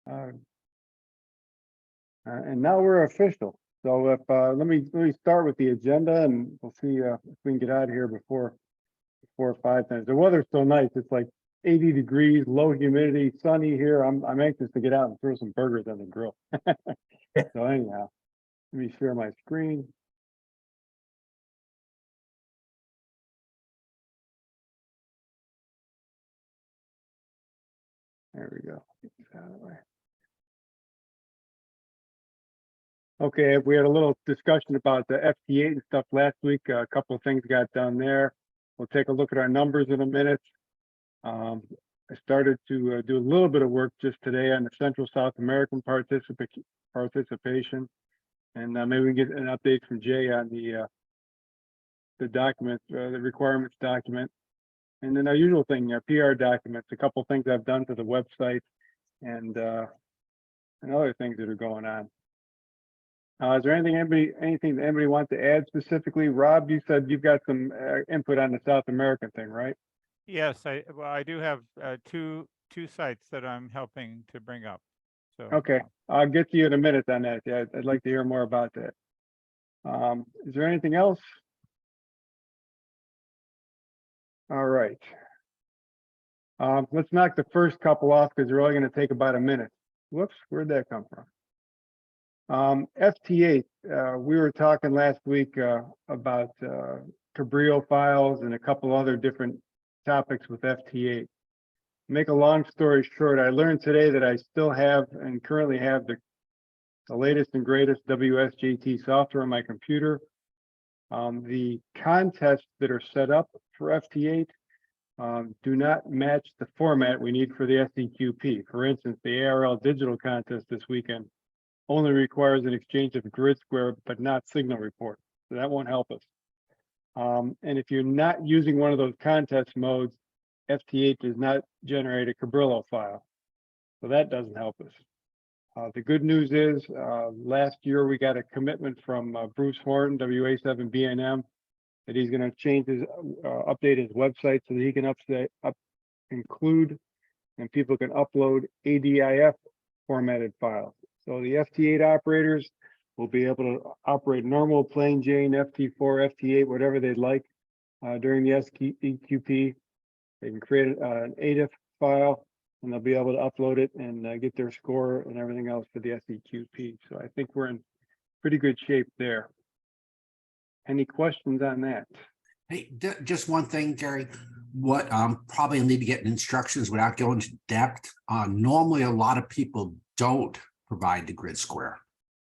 And now we're official. So if let me start with the agenda, and we'll see if we can get out of here before 5 minutes. The weather's so nice; it's like 80 degrees, low humidity, sunny here. I'm anxious to get out and throw some burgers on the grill. So anyhow, let me share my screen. There we go. Get this out of the way. Okay, we had a little discussion about the FT8 and stuff last week. A couple of things got done there. We'll take a look at our numbers in a minute. I started to do a little bit of work just today on the Central South American participation, and maybe we can get an update from Jay on the document, the requirements document, and then our usual thing, our PR documents. A couple of things I've done to the website, and other things that are going on. Is there anything that anybody wants to add specifically? Rob, you said you've got some input on the South American thing, right? Yes, I do have two sites that I'm helping to bring up. So okay, I'll get to you in a minute on that. Yeah, I'd like to hear more about that. Is there anything else? All right. Let's knock the first couple off because they're only going to take about a minute. Whoops, where'd that come from? FT8, we were talking last week about Cabrillo files and a couple other different topics with FT8. Make a long story short, I learned today that I still have and currently have the latest and greatest WSJT software on my computer. The contests that are set up for FT8 do not match the format we need for the SEQP. For instance, the ARL digital contest this weekend only requires an exchange of grid square, but not signal report. So that won't help us. And if you're not using one of those contest modes, FT8 does not generate a Cabrillo file. So that doesn't help us. The good news is last year we got a commitment from Bruce Horton, WA7BNM, that he's going to change his, update his website so that he can include and people can upload ADIF formatted files. So the FT8 operators will be able to operate normal plain Jane FT4, FT8, whatever they'd like during the SEQP. They can create an ADIF file and they'll be able to upload it and get their score and everything else for the SEQP. So I think we're in pretty good shape there. Any questions on that? Hey, just one thing, Gary. What probably need to get instructions without going into depth. Normally, a lot of people don't provide the grid square,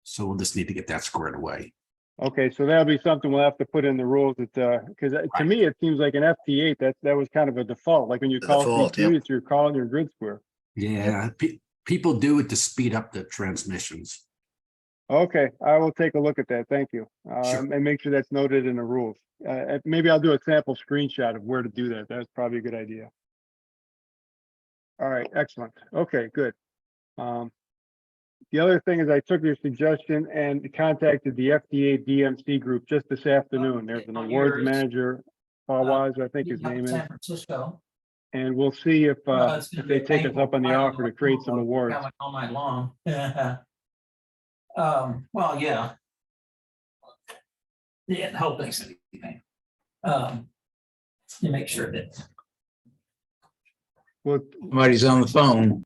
so we'll just need to get that squared away. Okay, so that'll be something we'll have to put in the rules that because to me it seems like an FT8 that was kind of a default. Like when you call CQ, it's you're calling your grid square. Yeah, people do it to speed up the transmissions. Okay, I will take a look at that. Thank you. Sure. And make sure that's noted in the rules. Maybe I'll do a sample screenshot of where to do that. That's probably a good idea. All right, excellent. Okay, good. The other thing is I took your suggestion and contacted the FT8 DMC group just this afternoon. There's an awards manager, Fawaz, I think his name is. San Francisco. And we'll see if they take us up on the offer to create some awards. All night long. Well, yeah. Yeah, the whole thing's anything. To make sure that. Well, Somebody's on the phone.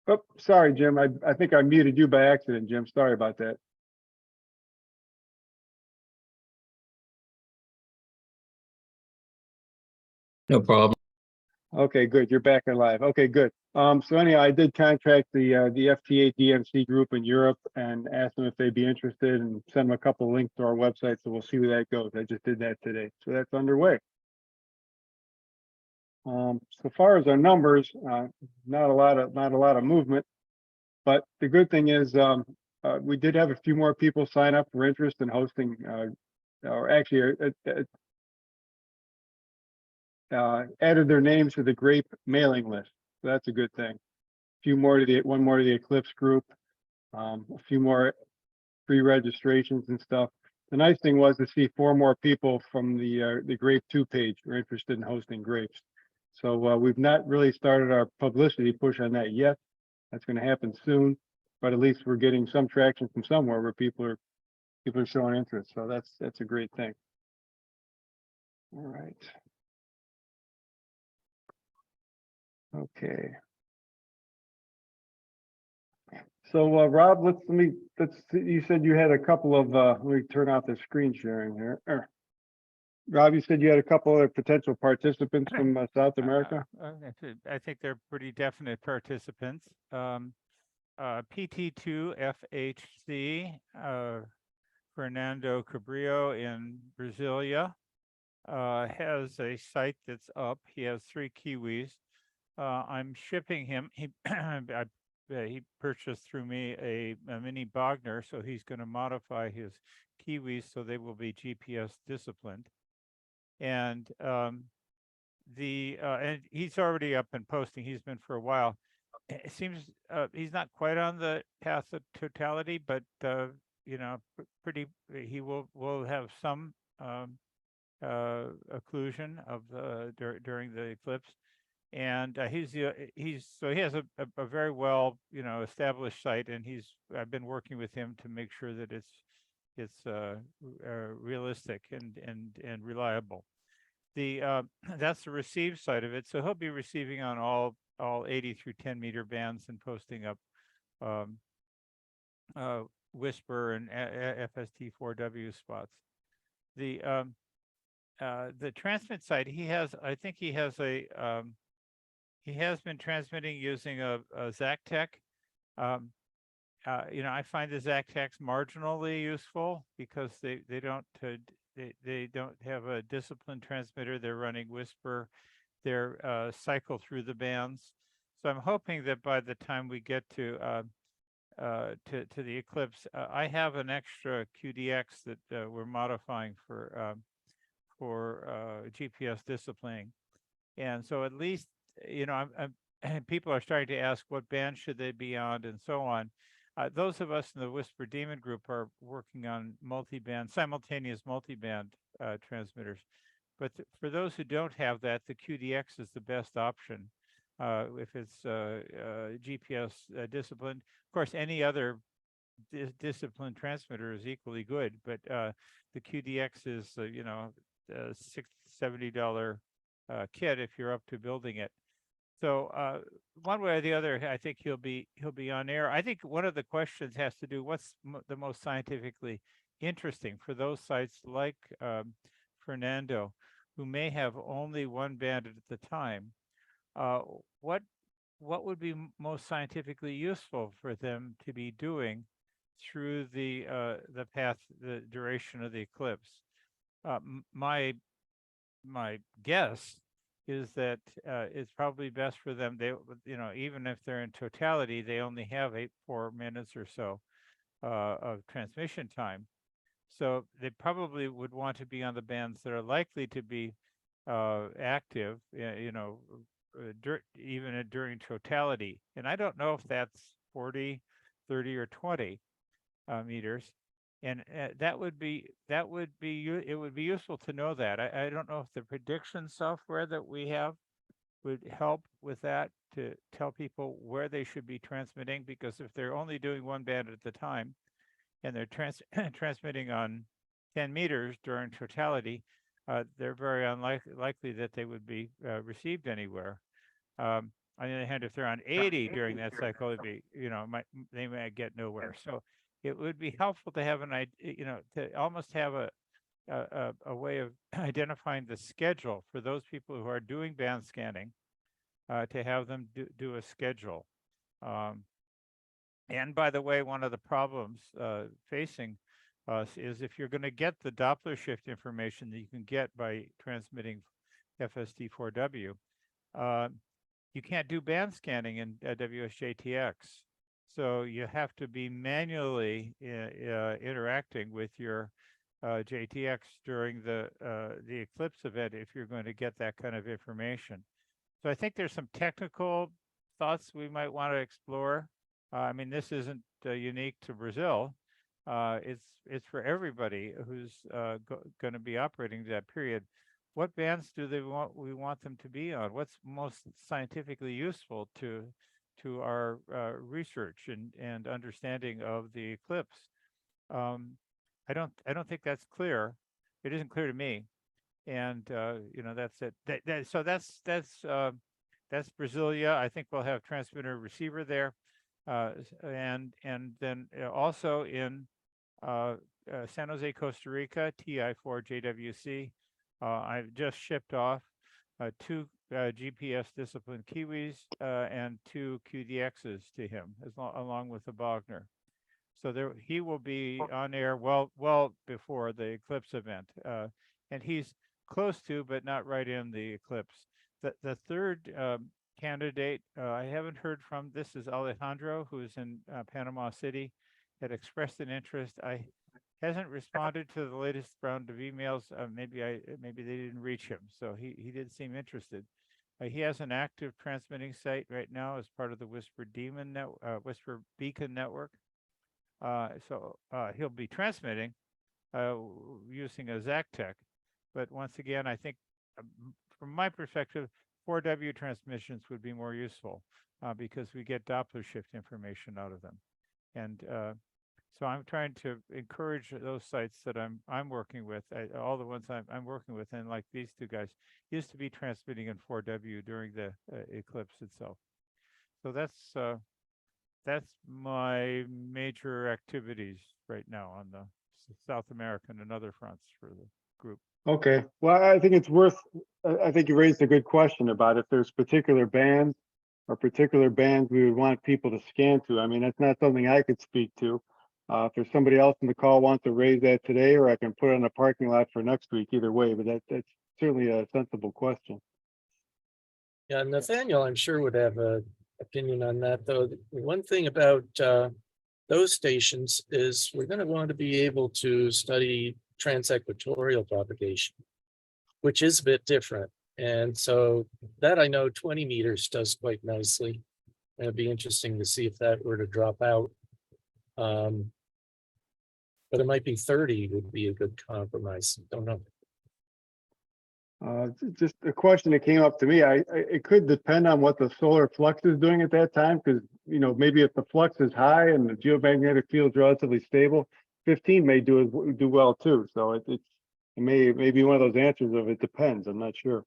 oh, sorry, Jim. I think I muted you by accident, Jim. Sorry about that. No problem. Okay, good. You're back on live. Okay, good. So anyhow, I did contact the FT8 DMC group in Europe and asked them if they'd be interested and send them a couple of links to our website. So we'll see where that goes. I just did that today. So that's underway. So far as our numbers, not a lot of movement, but the good thing is we did have a few more people sign up for interest in hosting, or actually added their names to the Grape mailing list. So that's a good thing. One more to the Eclipse group, a few more pre-registrations and stuff. The nice thing was to see 4 more people from the Grape 2 page were interested in hosting Grapes. So we've not really started our publicity push on that yet, That's going to happen soon, but at least we're getting some traction from somewhere where people are showing interest. So that's a great thing. All right. Okay. So Rob, you said you had a couple of let me turn off the screen sharing here. Rob, you said you had a couple of potential participants from South America. I think they're pretty definite participants. PT2 FHC, Fernando Cabrillo in Brasilia, has a site that's up. He has 3 Kiwis. I'm shipping him. He purchased through me a mini Bogner, so he's going to modify his Kiwis so they will be GPS disciplined. And and he's already up and posting. He's been for a while. It seems he's not quite on the path of totality, but you know, he will have some occlusion of during the eclipse, and he has a very well, you know, established site, and I've been working with him to make sure that it's realistic and reliable. That's the receive side of it. So he'll be receiving on all 80 through 10 meter bands and posting up Whisper and FST4W spots. The transmit side, I think he has been transmitting using a ZACTEC. You know, I find the ZACTECs marginally useful because they don't have a disciplined transmitter. They're running Whisper. They're cycle through the bands. So I'm hoping that by the time we get to the Eclipse, I have an extra QDX that we're modifying for GPS disciplining, and so at least, you know, people are starting to ask what band should they be on and so on. Those of us in the Whisper Demon group are working on simultaneous multiband transmitters. But for those who don't have that, the QDX is the best option if it's GPS disciplined. Of course, any other disciplined transmitter is equally good, but the QDX is, you know, $70 kit if you're up to building it. So one way or the other, I think he'll be on air. I think one of the questions has to do what's the most scientifically interesting for those sites like Fernando, who may have only one band at the time. What would be most scientifically useful for them to be doing through the duration of the eclipse? My guess is that it's probably best for them. They, you know, even if they're in totality, they only have 4 minutes or so of transmission time. So they probably would want to be on the bands that are likely to be active, you know, even during totality. And I don't know if that's 40, 30, or 20 meters. And it would be useful to know that. I don't know if the prediction software that we have would help with that, to tell people where they should be transmitting, because if they're only doing one band at the time and they're transmitting on 10 meters during totality, they're very unlikely that they would be received anywhere. On the other hand, if they're on 80 during that cycle, it'd be, you know, they might get nowhere. So it would be helpful to have an idea, you know, to almost have a way of identifying the schedule for those people who are doing band scanning, to have them do a schedule. And by the way, one of the problems facing us is if you're going to get the Doppler shift information that you can get by transmitting FST4W, you can't do band scanning in WSJTX. So you have to be manually interacting with your JTX during the Eclipse event if you're going to get that kind of information. So I think there's some technical thoughts we might want to explore. I mean, this isn't unique to Brazil. It's for everybody who's going to be operating that period. What bands do we want them to be on? What's most scientifically useful to to our research and understanding of the eclipse. I don't think that's clear. It isn't clear to me. And that's it. So that's Brasilia. I think we'll have transmitter receiver there, and then also in San Jose, Costa Rica, TI4JWC. I've just shipped off 2 GPS discipline Kiwis and 2 QDXs to him, along with the Bogner. So he will be on air well before the Eclipse event, and he's close to, but not right in the Eclipse. The third candidate I haven't heard from. This is Alejandro, who's in Panama City, had expressed an interest. Hasn't responded to the latest round of emails. Maybe they didn't reach him, so he did seem interested. He has an active transmitting site right now as part of the Whisper Beacon network. So he'll be transmitting using a ZACTEC. But once again, I think from my perspective, 4W transmissions would be more useful because we get Doppler shift information out of them. And so I'm trying to encourage those sites that I'm working with, all the ones I'm working with, and like these 2 guys, used to be transmitting in 4W during the eclipse itself. So that's my major activities right now on the South American and other fronts for the group. Okay, well, I think it's worth, I think you raised a good question about if there's particular bands or particular bands we would want people to scan to. I mean, that's not something I could speak to. If there's somebody else in the call wants to raise that today, or I can put it in the parking lot for next week, either way, but that's certainly a sensible question. Yeah, Nathaniel, I'm sure would have a opinion on that, though. The one thing about those stations is we're going to want to be able to study transequatorial propagation, which is a bit different. And so that I know 20 meters does quite nicely. It'd be interesting to see if that were to drop out. But it might be 30 would be a good compromise. Don't know. Just a question that came up to me. It could depend on what the solar flux is doing at that time, because maybe if the flux is high and the geomagnetic field is relatively stable, 15 may do well too. So it may be one of those answers of it depends. I'm not sure.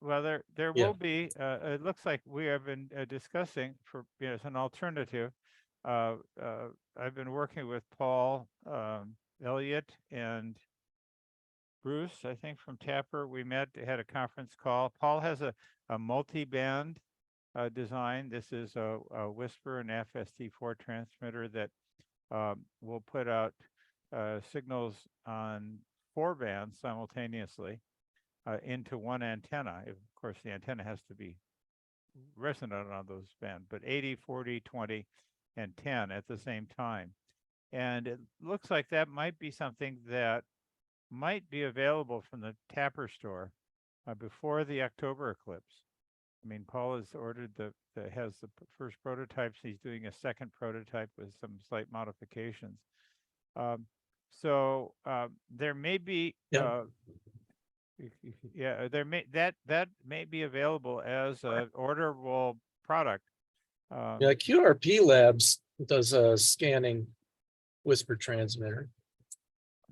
Well, there will be. It looks like we have been discussing for as an alternative. I've been working with Paul, Elliott, and Bruce, I think from Tapper. We had a conference call. Paul has a multi-band design. This is a Whisper and FST4 transmitter that will put out signals on 4 bands simultaneously into one antenna. Of course, the antenna has to be resonant on those bands, but 80, 40, 20, and 10 at the same time. And it looks like that might be something that might be available from the Tapper store before the October eclipse. I mean, Paul has ordered has the first prototypes. He's doing a second prototype with some slight modifications. So there may be, there may be available as an orderable product. Yeah, QRP Labs does a scanning Whisper transmitter.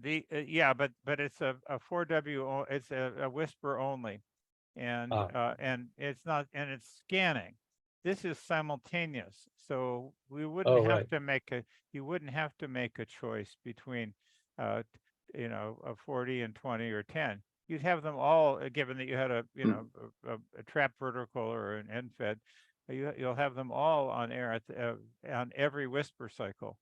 But it's a 4W. It's a Whisper only, and it's not, and it's scanning. This is simultaneous, so we wouldn't have to make you wouldn't have to make a choice between, a 40 and 20 or 10. You'd have them all, given that you had a trap vertical or an end fed. You'll have them all on air on every Whisper cycle,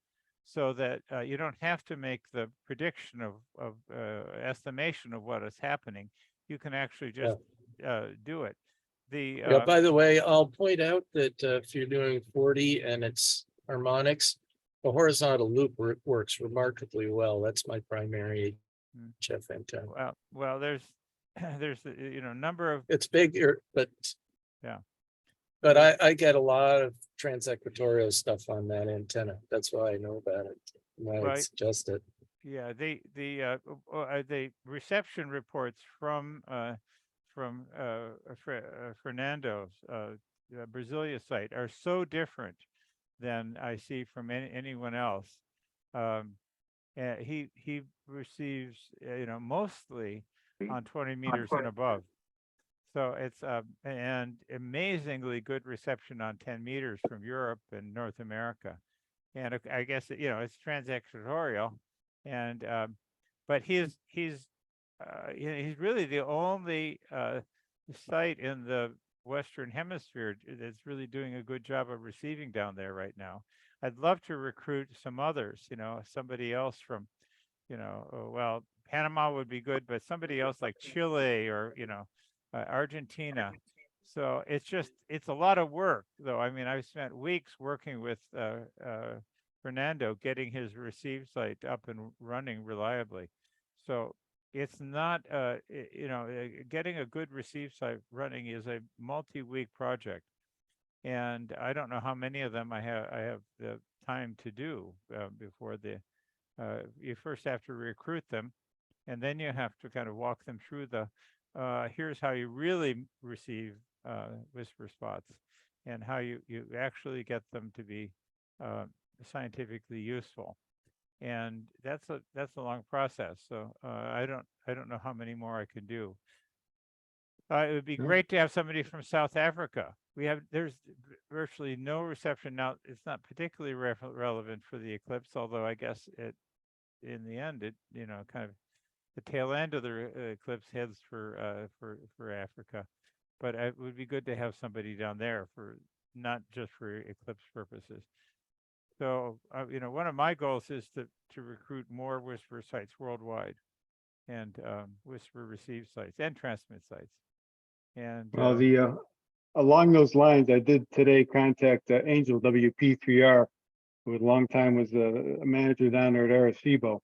so that you don't have to make the prediction of estimation of what is happening. You can actually just do it. By the way, I'll point out that if you're doing 40 and it's harmonics, the horizontal loop works remarkably well. That's my primary HF antenna. Well, there's a number of. It's bigger, but yeah. But I get a lot of transequatorial stuff on that antenna. That's why I know about it. Why I suggest it. Yeah, the reception reports from Fernando's Brasilia site are so different than I see from anyone else. He receives, mostly on 20 meters and above. So it's and amazingly good reception on 10 meters from Europe and North America. And I guess, it's transsectorial. And but he's really the only site in the Western Hemisphere that's really doing a good job of receiving down there right now. I'd love to recruit some others, somebody else from, well, Panama would be good, but somebody else like Chile or, Argentina. So it's a lot of work, though. I mean, I've spent weeks working with Fernando getting his receive site up and running reliably. So it's not, getting a good receive site running is a multi-week project. And I don't know how many of them I have the time to do before you first have to recruit them, and then you have to kind of walk them through here's how you really receive whisper spots and how you actually get them to be scientifically useful. And that's a long process. So I don't know how many more I can do. It would be great to have somebody from South Africa. There's virtually no reception now. It's not particularly relevant for the eclipse, although I guess in the end, kind of the tail end of the eclipse heads for Africa. But it would be good to have somebody down there for not just for eclipse purposes. So, one of my goals is to recruit more whisper sites worldwide, and whisper receive sites and transmit sites. And Well, along those lines, I did today contact Angel WP3R, who at a long time was a manager down there at Arecibo.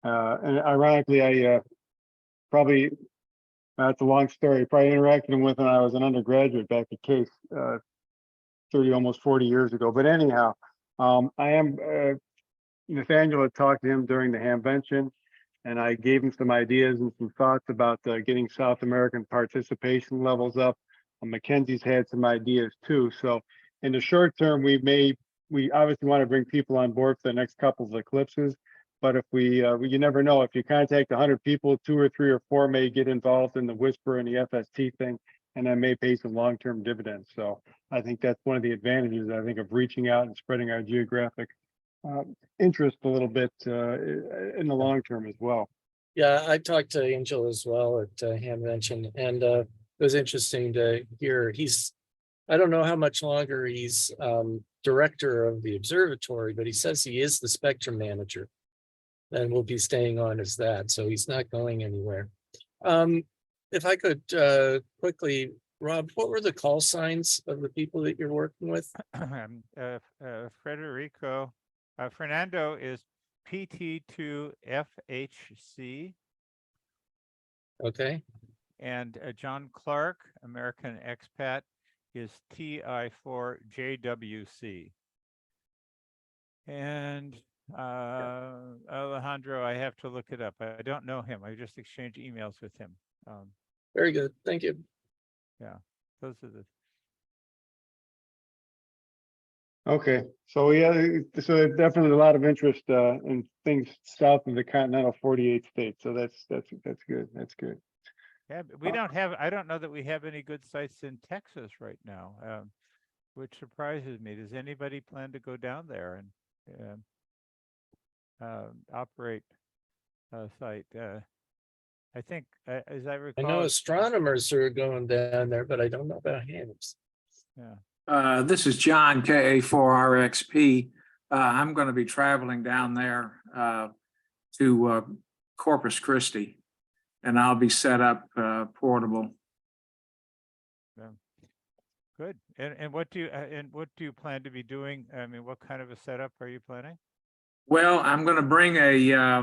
And ironically, I probably, that's a long story, probably interacted with when I was an undergraduate back at Case 30, almost 40 years ago. But anyhow, Nathaniel had talked to him during the Hamvention, and I gave him some ideas and some thoughts about getting South American participation levels up. Mackenzie's had some ideas too. So in the short term, we obviously want to bring people on board for the next couple of eclipses. But if you never know, if you contact 100 people, 2 or 3 or 4 may get involved in the whisper and the FST thing, and that may pay some long-term dividends. So I think that's one of the advantages, I think, of reaching out and spreading our geographic interest a little bit in the long term as well. Yeah, I talked to Angel as well at Hamvention, and it was interesting to hear. I don't know how much longer he's director of the observatory, but he says he is the spectrum manager and will be staying on as that. So he's not going anywhere. If I could quickly, Rob, what were the call signs of the people that you're working with? Fernando is PT2FHC. Okay. And John Clark, American expat, is TI4JWC. And Alejandro, I have to look it up. I don't know him. I just exchanged emails with him. Very good. Thank you. Yeah, those are the. Okay, so so definitely a lot of interest in things south of the continental 48 states. So that's good. That's good. Yeah, but we don't have. I don't know that we have any good sites in Texas right now, which surprises me. Does anybody plan to go down there and operate a site? I think, as I recall, I know astronomers are going down there, but I don't know about hams. Yeah. This is John, KA4RXP. I'm going to be traveling down there to Corpus Christi, and I'll be set up portable. Yeah. Good. And what do you plan to be doing? I mean, what kind of a setup are you planning? Well, I'm going to bring a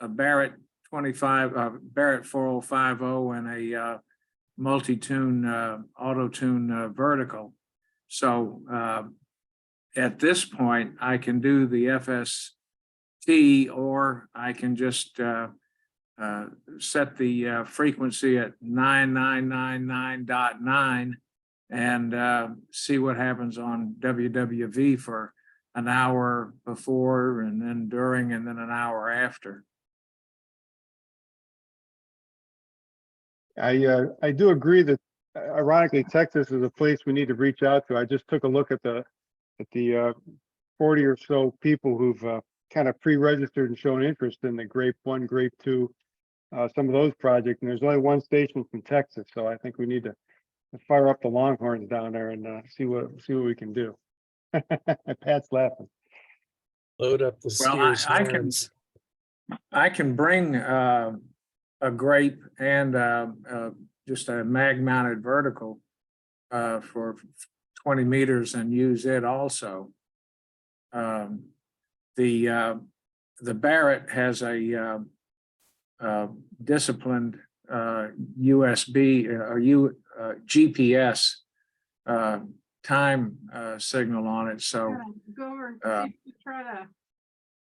Barrett 4050 and a multi-tune auto-tune vertical. So at this point, I can do the FST, or I can just set the frequency at 9999.9 and see what happens on WWV for an hour before and then during and then an hour after. I do agree that ironically, Texas is a place we need to reach out to. I just took a look at the 40 or so people who've kind of pre-registered and shown interest in the Grape 1, Grape 2, some of those projects, and there's only one station from Texas, so I think we need to fire up the Longhorns down there and see what we can do. Pat's laughing. Load up the Well, steers. I can bring a grape and just a mag mounted vertical for 20 meters and use it also. The Barrett has a disciplined USB or GPS time signal on it, so Go over and Uh, see if you try to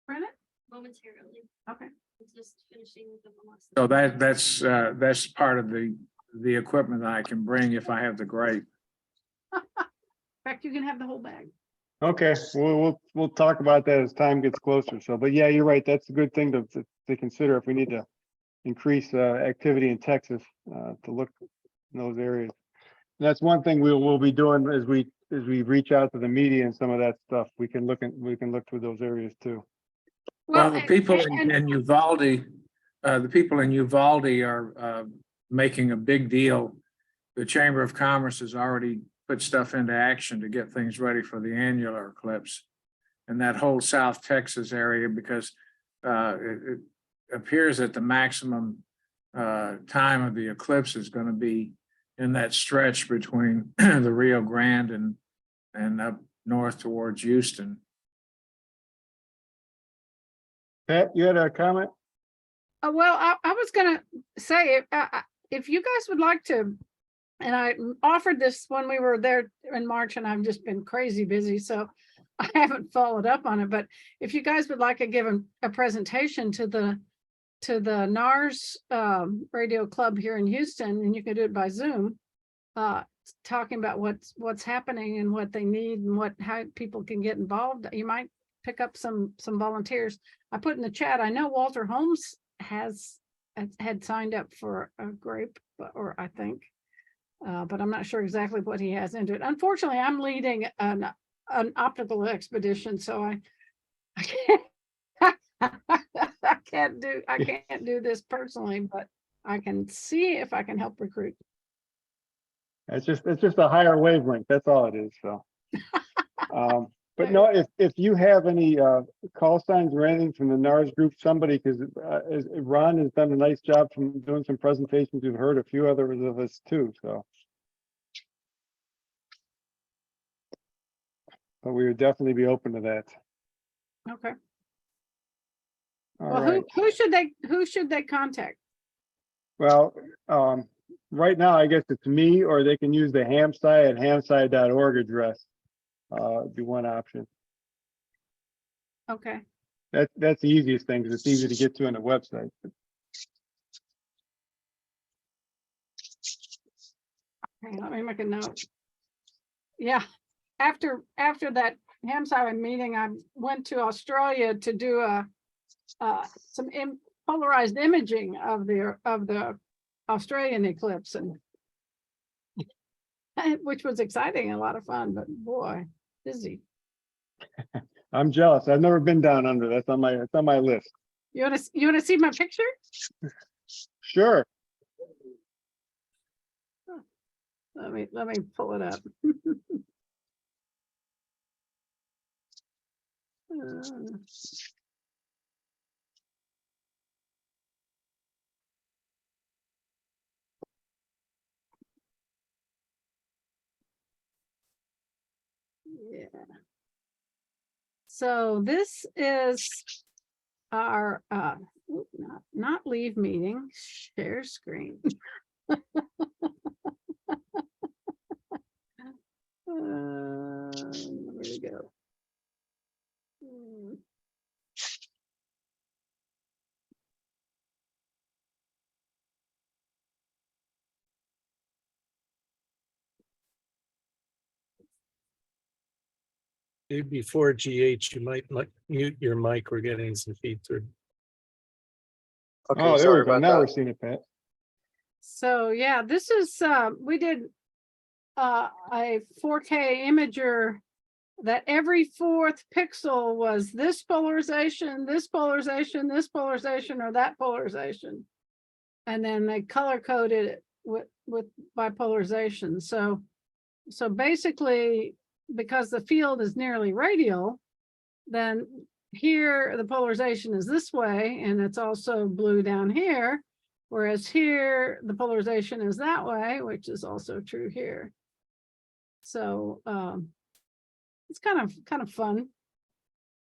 print it. momentarily. Okay. It's just finishing the velocity. so that's part of the equipment that I can bring if I have the grape. In fact, you can have the whole bag. Okay, we'll talk about that as time gets closer. So, but yeah, you're right. That's a good thing to consider if we need to increase activity in Texas to look in those areas. And that's one thing we'll be doing as we reach out to the media and some of that stuff. We can look through those areas too. Well, the people in Uvalde, are making a big deal. The Chamber of Commerce has already put stuff into action to get things ready for the annular eclipse. And that whole South Texas area, because it appears that the maximum time of the eclipse is going to be in that stretch between the Rio Grande and up north towards Houston. Pat, you had a comment? Well, I was gonna say, if you guys would like to, and I offered this when we were there in March, and I've just been crazy busy, so I haven't followed up on it. But if you guys would like to give a presentation to the NARS radio club here in Houston, and you can do it by Zoom, talking about what's happening and what they need and how people can get involved, you might pick up some volunteers. I put in the chat, I know Walter Holmes had signed up for a grape, or I think, but I'm not sure exactly what he has into it. Unfortunately, I'm leading an optical expedition, so I can't do this personally, but I can see if I can help recruit. It's just a higher wavelength. That's all it is. So, but no, if you have any call signs or anything from the NARS group, somebody, because Ron has done a nice job from doing some presentations. We've heard a few others of us too. So, but we would definitely be open to that. Okay. All Well, right. who should they contact? Well, right now, I guess it's me, or they can use the hamsci at hamsci.org address. Be one option. Okay. That's the easiest thing, because it's easy to get to on the website. Okay, let me make a note. Yeah, after that Hamsire meeting, I went to Australia to do some polarized imaging of the Australian eclipse, and which was exciting and a lot of fun, but boy, busy. I'm jealous. I've never been down under. It's on my list. You want to see my picture? Sure. Let me pull it up. Yeah. So this is our not leave meeting, share screen. Where we go? Before GH, you might mute your mic. We're getting some feed through. Oh, there sorry we go. about Now that. we're seeing it, Pat. So yeah, this is, we did a 4K imager that every fourth pixel was this polarization, this polarization, this polarization, or that polarization. And then they color coded it with by polarization. So basically, because the field is nearly radial, then here the polarization is this way, and it's also blue down here. Whereas here, the polarization is that way, which is also true here. So it's kind of fun.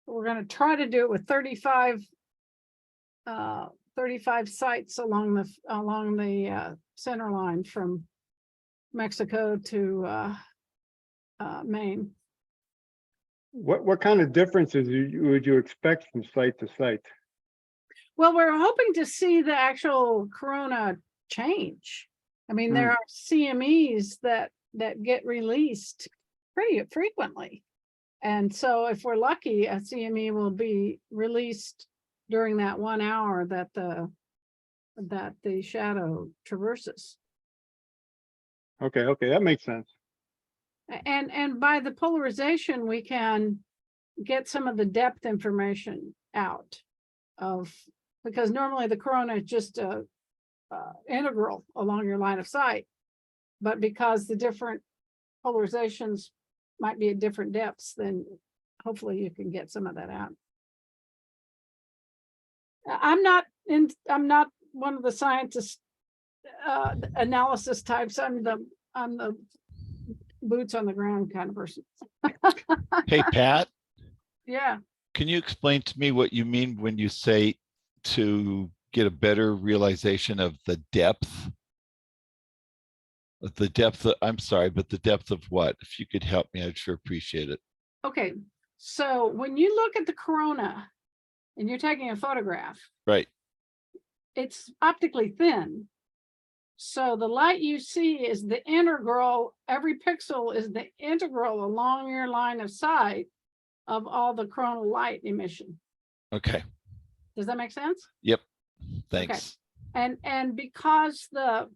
We're going to try to do it with 35 sites along the center line from Mexico to Maine. What kind of differences would you expect from site to site? Well, we're hoping to see the actual corona change. I mean, there are CMEs that get released pretty frequently. And so if we're lucky, a CME will be released during that 1 hour that the shadow traverses. Okay, that makes sense. And by the polarization, we can get some of the depth information out of, because normally the corona is just a integral along your line of sight, but because the different polarizations might be at different depths, then hopefully you can get some of that out. I'm not one of the scientist analysis types. I'm the boots on the ground kind of person. Hey, Pat, Yeah. can you explain to me what you mean when you say to get a better realization of the depth? I'm sorry, but the depth of what? If you could help me, I'd sure appreciate it. Okay. So when you look at the corona and you're taking a photograph, Right. it's optically thin. So the light you see is the integral, every pixel is the integral along your line of sight of all the coronal light emission. Okay. Does that make sense? Yep. Thanks. Okay. And because the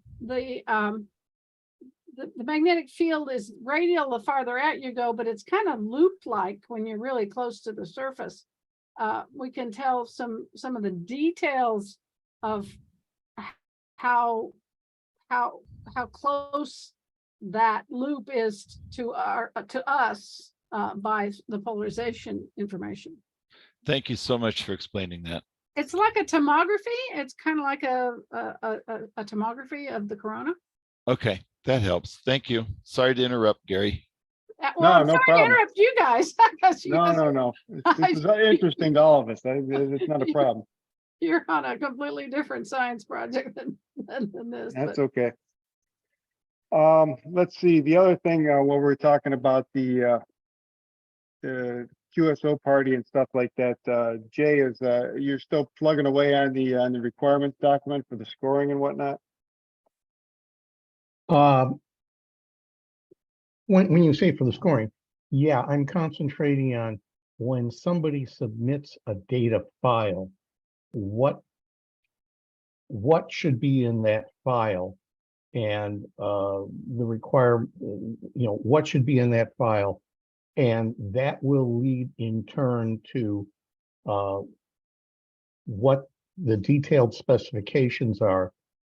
magnetic field is radial the farther out you go, but it's kind of loop-like when you're really close to the surface. We can tell some of the details of how close that loop is to us by the polarization information. Thank you so much for explaining that. It's like a tomography. It's kind of like a tomography of the corona. Okay, that helps. Thank you. Sorry to interrupt, Gary. Well, I'm No sorry problem. to interrupt you guys. No. This is interesting to all of us. It's not a problem. You're on a completely different science project than this. That's okay. Let's see, the other thing, when we're talking about the QSO party and stuff like that, Jay, is you're still plugging away on the requirements document for the scoring and whatnot? When you say for the scoring, yeah, I'm concentrating on when somebody submits a data file, what should be in that file, and what should be in that file, and that will lead in turn to what the detailed specifications are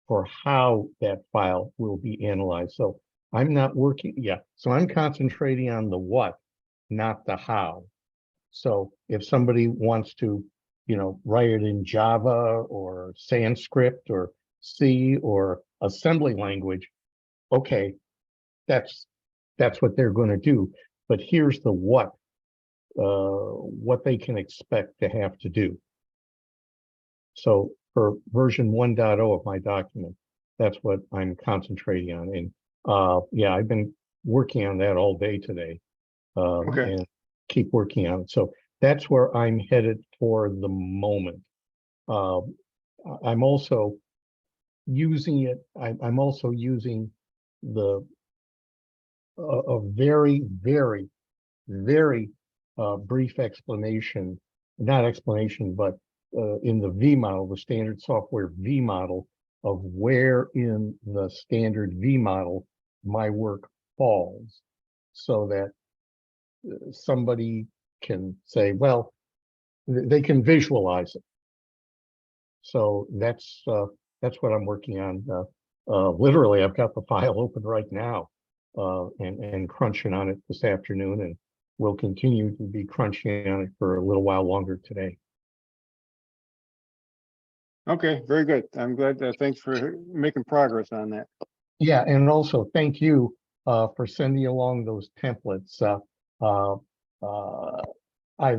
for how that file will be analyzed. So I'm not working, so I'm concentrating on the what, not the how. So if somebody wants to, write it in Java or Sanskrit or C or assembly language, okay, that's what they're going to do. But here's the what they can expect to have to do. So for version 1.0 of my document, that's what I'm concentrating on. And I've been working on that all day today, and keep working on it. So that's where I'm headed for the moment. I'm also using it. I'm also using a very, very, very brief explanation, not explanation, but in the V model, the standard software V model, of where in the standard V model my work falls, so that somebody can say, well, they can visualize it. So that's what I'm working on. Literally, I've got the file open right now, and crunching on it this afternoon, and we'll continue to be crunching on it for a little while longer today. Okay, very good. I'm glad. Thanks for making progress on that. Yeah, and also thank you for sending along those templates. I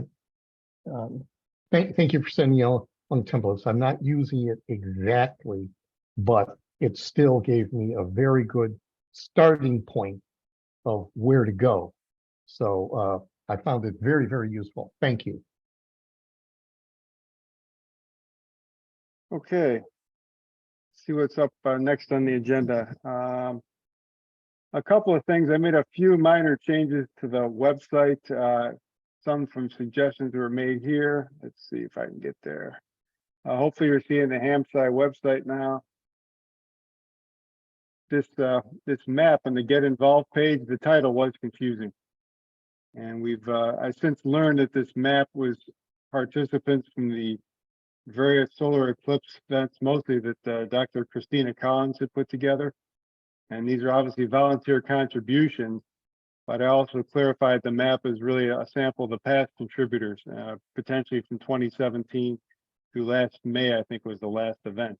thank you for sending along templates. I'm not using it exactly, but it still gave me a very good starting point of where to go. So I found it very, very useful. Thank you. Okay. See what's up next on the agenda. A couple of things. I made a few minor changes to the website. Some from suggestions were made here. Let's see if I can get there. Hopefully you're seeing the Hamsci website now. This map on the Get Involved page, the title was confusing. And I since learned that this map was participants from the various solar eclipse events, mostly that Dr. Christina Collins had put together. And these are obviously volunteer contributions, but I also clarified the map is really a sample of the past contributors, potentially from 2017 to last May, I think was the last event.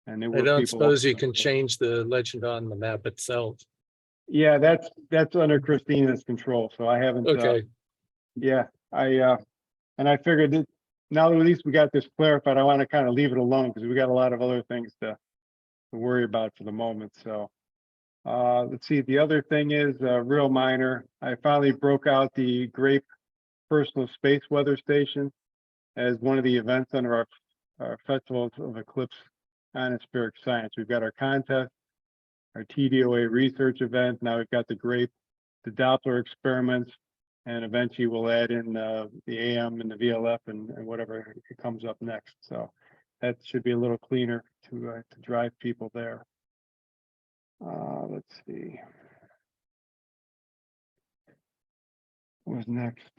And there were I don't people suppose you can change the legend on the map itself. Yeah, that's under Christina's control, so I haven't. Okay, Yeah, and I figured that now that at least we got this clarified, I want to kind of leave it alone because we got a lot of other things to worry about for the moment. So let's see. The other thing is real minor. I finally broke out the Grape Personal Space Weather Station as one of the events under our Festivals of Eclipse Ionospheric Science. We've got our contest, our TDOA research event. Now we've got the Grape, the Doppler experiments, and eventually we'll add in the AM and the VLF and whatever it comes up next. So that should be a little cleaner to drive people there. Let's see. What was next?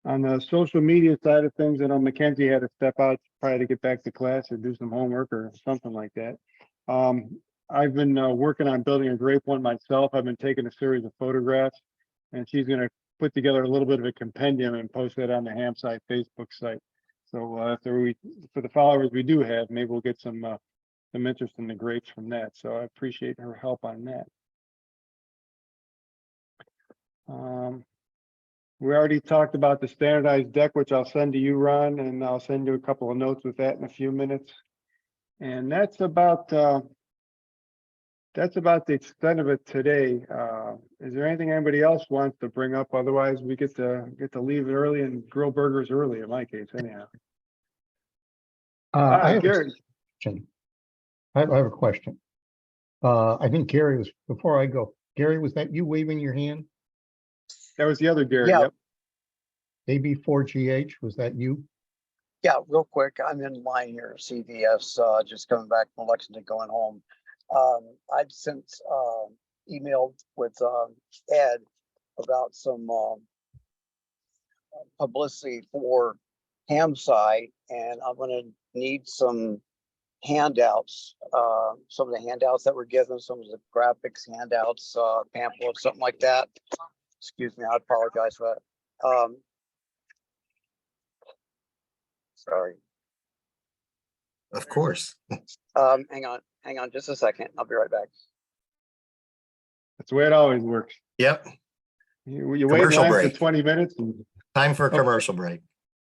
On the social media side of things, I know Mackenzie had to step out probably to get back to class or do some homework or something like that. I've been working on building a Grape one myself. I've been taking a series of photographs, and she's going to put together a little bit of a compendium and post that on the Hamsci Facebook site. So after for the followers we do have, maybe we'll get some interest in the grapes from that. So I appreciate her help on that. We already talked about the standardized deck, which I'll send to you, Ron, and I'll send you a couple of notes with that in a few minutes. And that's about the extent of it today. Is there anything anybody else wants to bring up? Otherwise, we get to leave it early and grill burgers early. In my case, anyhow. I have Gary. I have a question. I think Gary was, before I go, Gary, was that you waving your hand? That was the other Gary. Yeah. Yep. AB4GH, was that you? Yeah, real quick, I'm in line here, CVS, just coming back from Lexington, going home. I've since emailed with Ed about some publicity for Hamsci, and I'm going to need some handouts, some of the handouts that were given, some of the graphics handouts, pamphlets, something like that. Excuse me, I apologize for that. Sorry. Of course. Hang on just a second. I'll be right back. That's the way it always works. Yep. You wait in Commercial line for break. 20 minutes. And Time for a commercial break.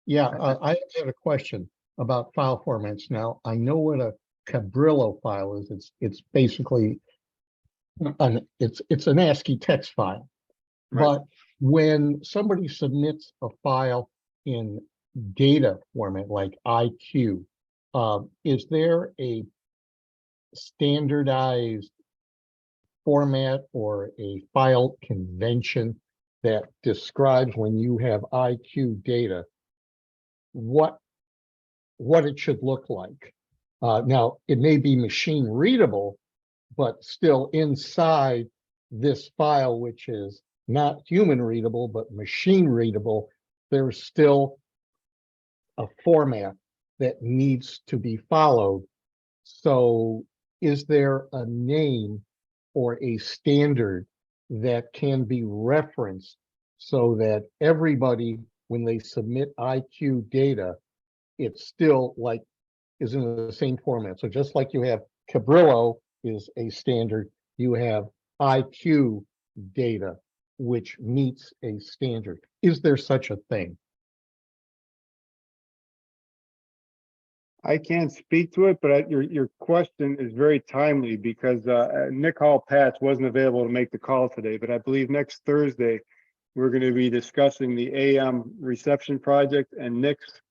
Yeah, I have a question about file formats. Now, I know what a Cabrillo file is. It's basically it's an ASCII text file. Right. But when somebody submits a file in data format like IQ, is there a standardized format or a file convention that describes when you have IQ data, what it should look like. Now, it may be machine readable, but still inside this file, which is not human readable, but machine readable, there's still a format that needs to be followed. So is there a name or a standard that can be referenced so that everybody, when they submit IQ data, it's still like is in the same format? So just like you have Cabrillo is a standard, you have IQ data, which meets a standard. Is there such a thing? I can't speak to it, but your question is very timely because Nick Hall-Patz wasn't available to make the call today, but I believe next Thursday, we're going to be discussing the AM reception project, and Nick's,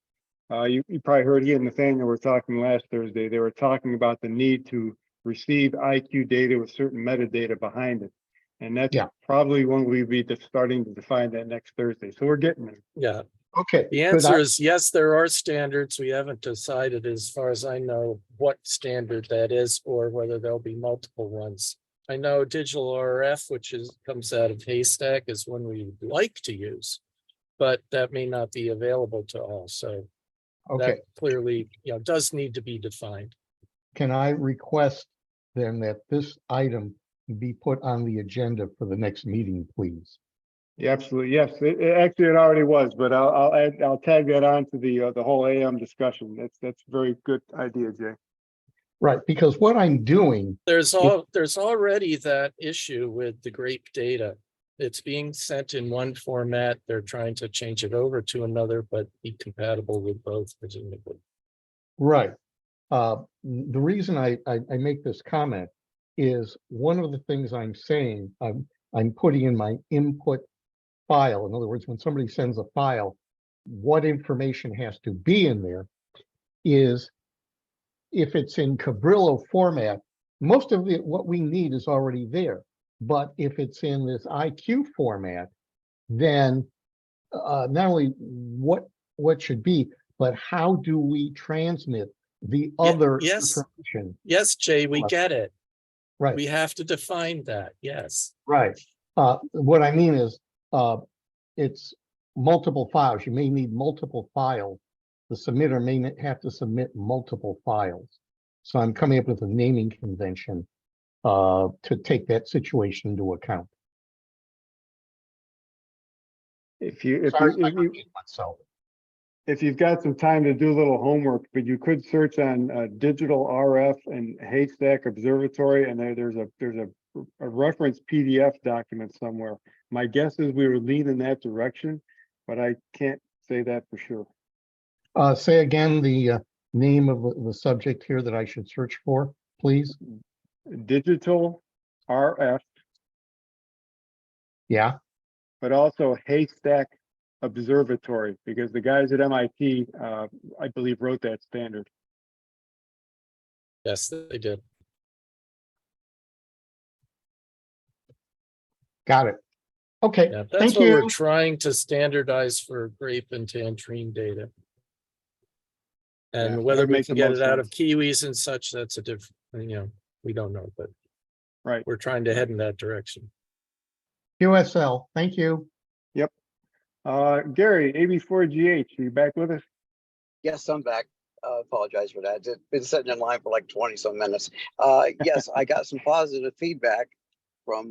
you probably heard he and Nathaniel were talking last Thursday. They were talking about the need to receive IQ data with certain metadata behind it. And that's probably when we'll be starting to define that next Thursday. So we're getting there. Yeah. Okay. The answer is yes, there are standards. We haven't decided, as far as I know, what standard that is or whether there'll be multiple ones. I know digital RF, which comes out of Haystack, is one we would like to use, but that may not be available to all. So that clearly, does need to be defined. Can I request then that this item be put on the agenda for the next meeting, please? Yeah, absolutely. Yes, actually it already was, but I'll tag that on to the whole AM discussion. That's a very good idea, Jay. Right, because what I'm doing, There's already that issue with the grape data. It's being sent in one format. They're trying to change it over to another, but be compatible with both, presumably. right. The reason I make this comment is one of the things I'm saying, I'm putting in my input file. In other words, when somebody sends a file, what information has to be in there is, if it's in Cabrillo format, most of what we need is already there. But if it's in this IQ format, then not only what should be, but how do we transmit the other information? Yes, Jay, we get it. Right. We have to define that. Yes. Right. What I mean is, it's multiple files. You may need multiple files. The submitter may have to submit multiple files. So I'm coming up with a naming convention to take that situation into account. If you've got some time to do a little homework, but you could search on digital RF and Haystack Observatory, and there's a reference PDF document somewhere. My guess is we would lean in that direction, but I can't say that for sure. Say again the name of the subject here that I should search for, please. Digital RF. Yeah. But also Haystack Observatory, because the guys at MIT, I believe, wrote that standard. Yes, they did. Got it. Okay. Yeah, that's thank what you. we're trying to standardize for grape and tangerine data. And whether we can get it out of kiwis and such, that's a different, we don't know, but we're trying to head in that direction. QSL, thank you. Yep. Gary, AB4GH, are you back with us? Yes, I'm back. Apologize for that. I've been sitting in line for like 20 some minutes. Yes, I got some positive feedback from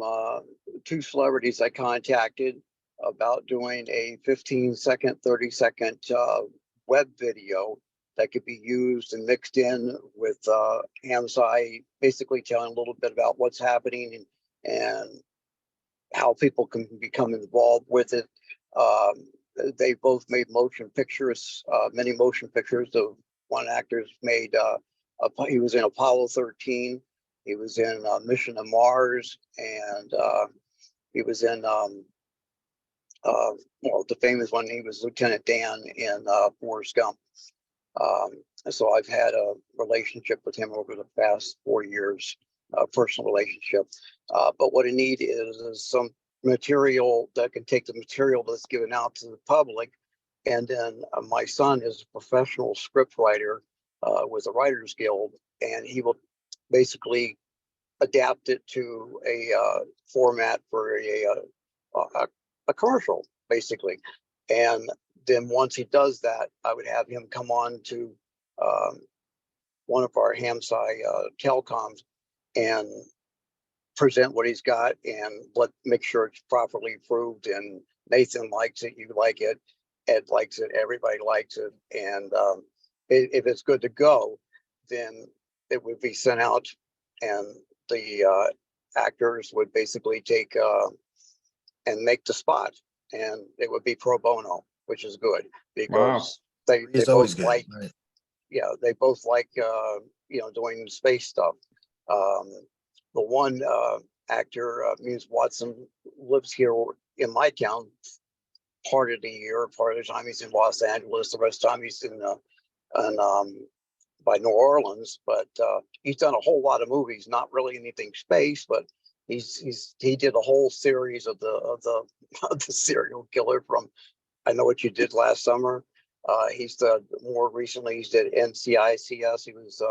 2 celebrities I contacted about doing a 15-second, 30-second web video that could be used and mixed in with AMSI, basically telling a little bit about what's happening and how people can become involved with it. They both made motion pictures, many motion pictures. The one actor's made, he was in Apollo 13. He was in Mission to Mars, and he was in, well, the famous one, he was Lieutenant Dan in Forrest Gump. So I've had a relationship with him over the past 4 years, personal relationship. But what I need is some material that can take the material that's given out to the public. And then my son is a professional script writer with the Writers Guild, and he will basically adapt it to a format for a commercial, basically. And then once he does that, I would have him come on to one of our Hamsci telecoms and present what he's got and make sure it's properly approved. And Nathan likes it, you like it, Ed likes it, everybody likes it. And if it's good to go, then it would be sent out, and the actors would basically take and make the spot, and it would be pro bono, which is good because they It's always both good, like, right? yeah, they both like doing space stuff. The one actor, Muse Watson, lives here in my town part of the year. Part of the time he's in Los Angeles. The rest of the time he's in by New Orleans. But he's done a whole lot of movies. Not really anything space, but he did a whole series of the serial killer from I Know What You Did Last Summer. He's done more recently. He's did NCICS. He was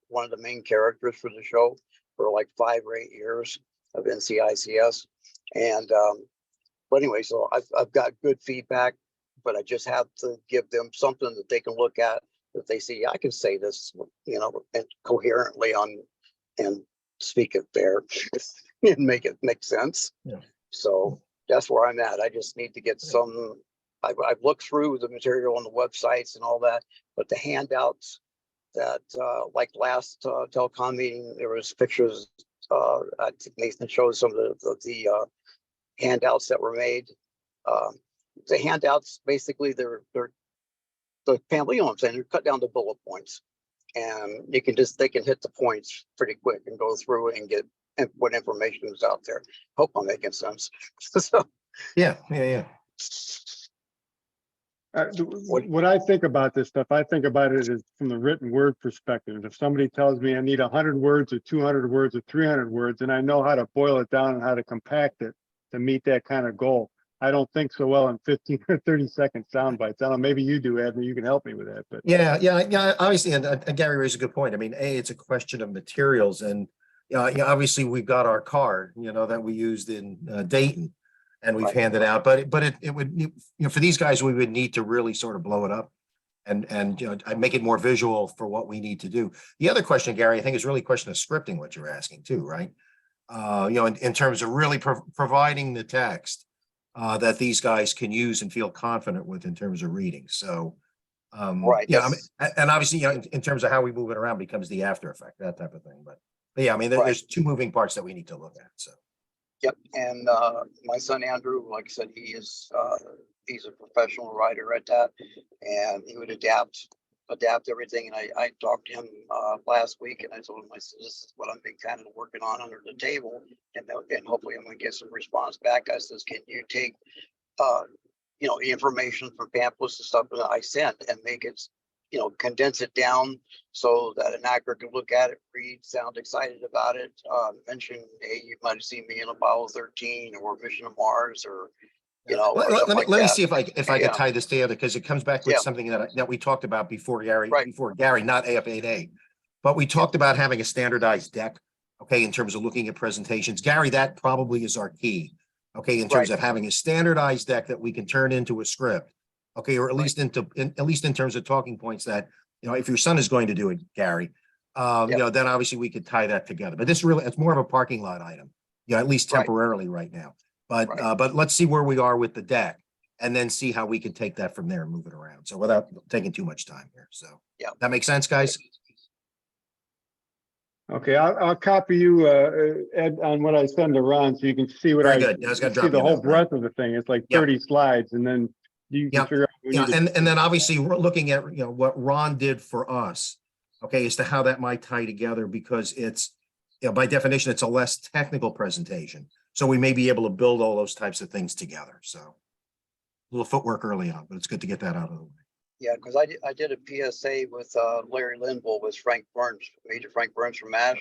one of the main characters for the show for like 5 or 8 years of NCICS. And but anyway, so I've got good feedback, but I just have to give them something that they can look at, that they see, I can say this, and coherently and speak it fair and make it make sense. Yeah. So that's where I'm at. I just need to get some. I've looked through the material on the websites and all that, but the handouts that like last telecom meeting, there was pictures. I think Nathan showed some of the handouts that were made. The handouts basically they're the family, I'm saying, they're cut down to bullet points, and they can hit the points pretty quick and go through and get what information is out there. Hope I'm making sense. So, Yeah. What I think about this stuff, I think about it as from the written word perspective. If somebody tells me I need 100 words or 200 words or 300 words, and I know how to boil it down and how to compact it to meet that kind of goal, I don't think so well in 15 or 30-second sound bites. I don't know, maybe you do, Ed, and you can help me with that. But Yeah. Obviously, and Gary raised a good point. I mean, it's a question of materials, and obviously we've got our card, that we used in Dayton, and we've handed out. But it would, for these guys, we would need to really sort of blow it up and make it more visual for what we need to do. The other question, Gary, I think is really a question of scripting, what you're asking too, right? In terms of really providing the text that these guys can use and feel confident with in terms of reading. So, right. Yeah, and obviously, in terms of how we move it around becomes the after effect, that type of thing. But yeah, I mean, there's two moving parts that we need to look at. So. Yep, and my son Andrew, like I said, he's a professional writer at that, and he would adapt everything. And I talked to him last week, and I told him, I said, this is what I've been kind of working on under the table, and hopefully I'm going to get some response back. I says, can you take information from pamphlets and stuff that I sent and make it, condense it down so that an actor can look at it, read, sound excited about it, mention, hey, you might have seen me in Apollo 13 or Mission to Mars, or let me see if I can tie this together, because it comes back with something that we talked about before Gary, not AF8A, but we talked about having a standardized deck, okay, in terms of looking at presentations. Gary, that probably is our key, okay, in terms of having a standardized deck that we can turn into a script, okay, or at least in terms of talking points that, if your son is going to do it, Gary, then obviously we could tie that together. But this really, it's more of a parking lot item, at least temporarily right now. But let's see where we are with the deck, and then see how we can take that from there and move it around. So without taking too much time here. So that makes sense, guys? okay, I'll copy you, Ed, on what I send to Ron, so you can see what Very good. I was gonna see drop the you a whole note, breadth of the thing. It's like 30 slides, and then you can figure out. And then obviously we're looking at what Ron did for us, okay, as to how that might tie together, because it's by definition it's a less technical presentation. So we may be able to build all those types of things together. So a little footwork early on, but it's good to get that out of the way. Yeah, because I did a PSA with Larry Linville with Frank Burns, Major Frank Burns from MASH,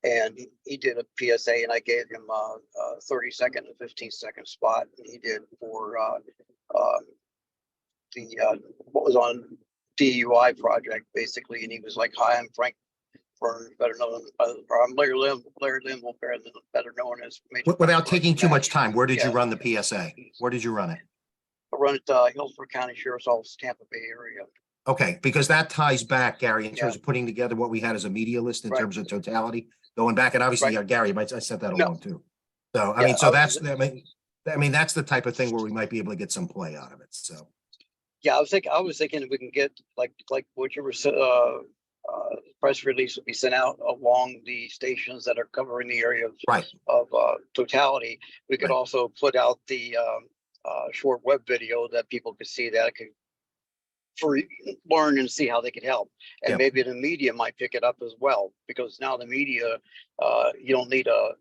And he did a PSA, and I gave him a 30-second and 15-second spot. And he did for what was on DUI project basically, and he was like, "Hi, I'm Frank Burns, better known I'm Larry Lim, better known as." Without taking too much time, where did you run the PSA? Where did you run it? I run it Hillsborough County Sheriff's Office, Tampa Bay area. Okay, because that ties back, Gary, in terms of putting together what we had as a media list in terms of totality, going back, and obviously, Gary, I set that along too. So, I mean, so that's, I mean, that's the type of thing where we might be able to get some play out of it, so. Yeah, I was thinking if we can get like whichever press release would be sent out along the stations that are covering the area of totality. We could also put out the short web video that people could see that could learn and see how they could help. And maybe the media might pick it up as well, because now the media, you don't need a,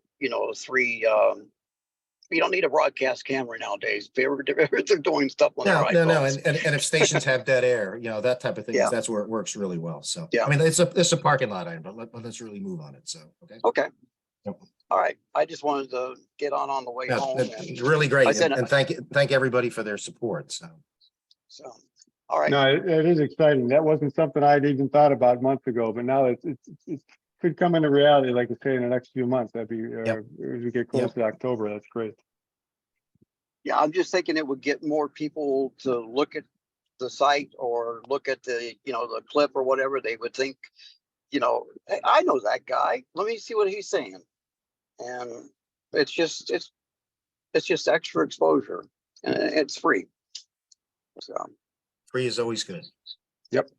you don't need a broadcast camera nowadays. They're doing stuff on their iPhones. No. And if stations have dead air, you know, that type of thing, that's where it works really well. So, I mean, it's a parking lot item, but let's really move on it. So, okay. All right. I just wanted to get on the way home. It's really great. And thank everybody for their support. So, all right. No, it is exciting. That wasn't something I'd even thought about months ago, but now it could come into reality, like I say, in the next few months. That'd be, as we get close to October, that's great. Yeah, I'm just thinking it would get more people to look at the site or look at the, the clip or whatever. They would think, hey, I know that guy. Let me see what he's saying. And it's just extra exposure, and it's free. So free is always good. Yep.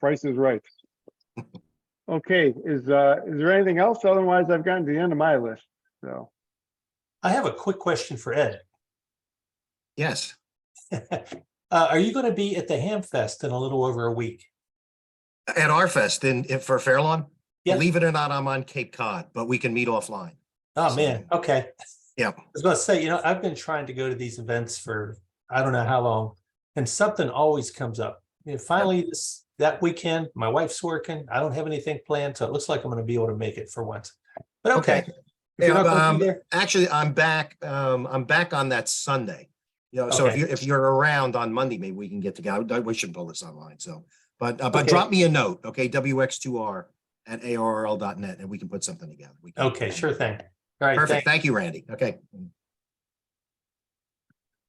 Price is right. Okay, is there anything else? Otherwise, I've gotten to the end of my list. So I have a quick question for Ed. Yes. Are you going to be at the Ham Fest in a little over a week? At our fest for Fairlawn? Yeah. Believe it or not, I'm on Cape Cod, but we can meet offline. Oh, man. Okay. Yeah. I was going to say, I've been trying to go to these events for I don't know how long, and something always comes up. Finally, that weekend, my wife's working. I don't have anything planned, so it looks like I'm going to be able to make it for once. But okay. Actually, I'm back. I'm back on that Sunday. So if you're around on Monday, maybe we can get together. We should pull this online. So, but drop me a note, okay? WX2R@ARRL.net, and we can put something together. Okay, sure thing. All right. Perfect. Thank you, Randy. Okay.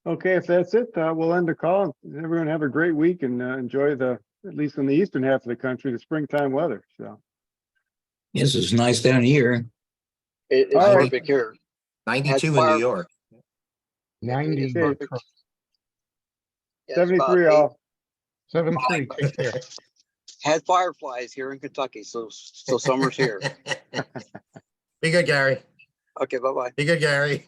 okay, if that's it, we'll end the call. Everyone have a great week and enjoy at least in the eastern half of the country, the springtime weather. So yes, it's nice down here. It's perfect here. 92 in New York. 90. 73 off. 73. Take care. Had fireflies here in Kentucky, so summer's here. Be good, Gary. Okay, bye-bye. Be good, Gary.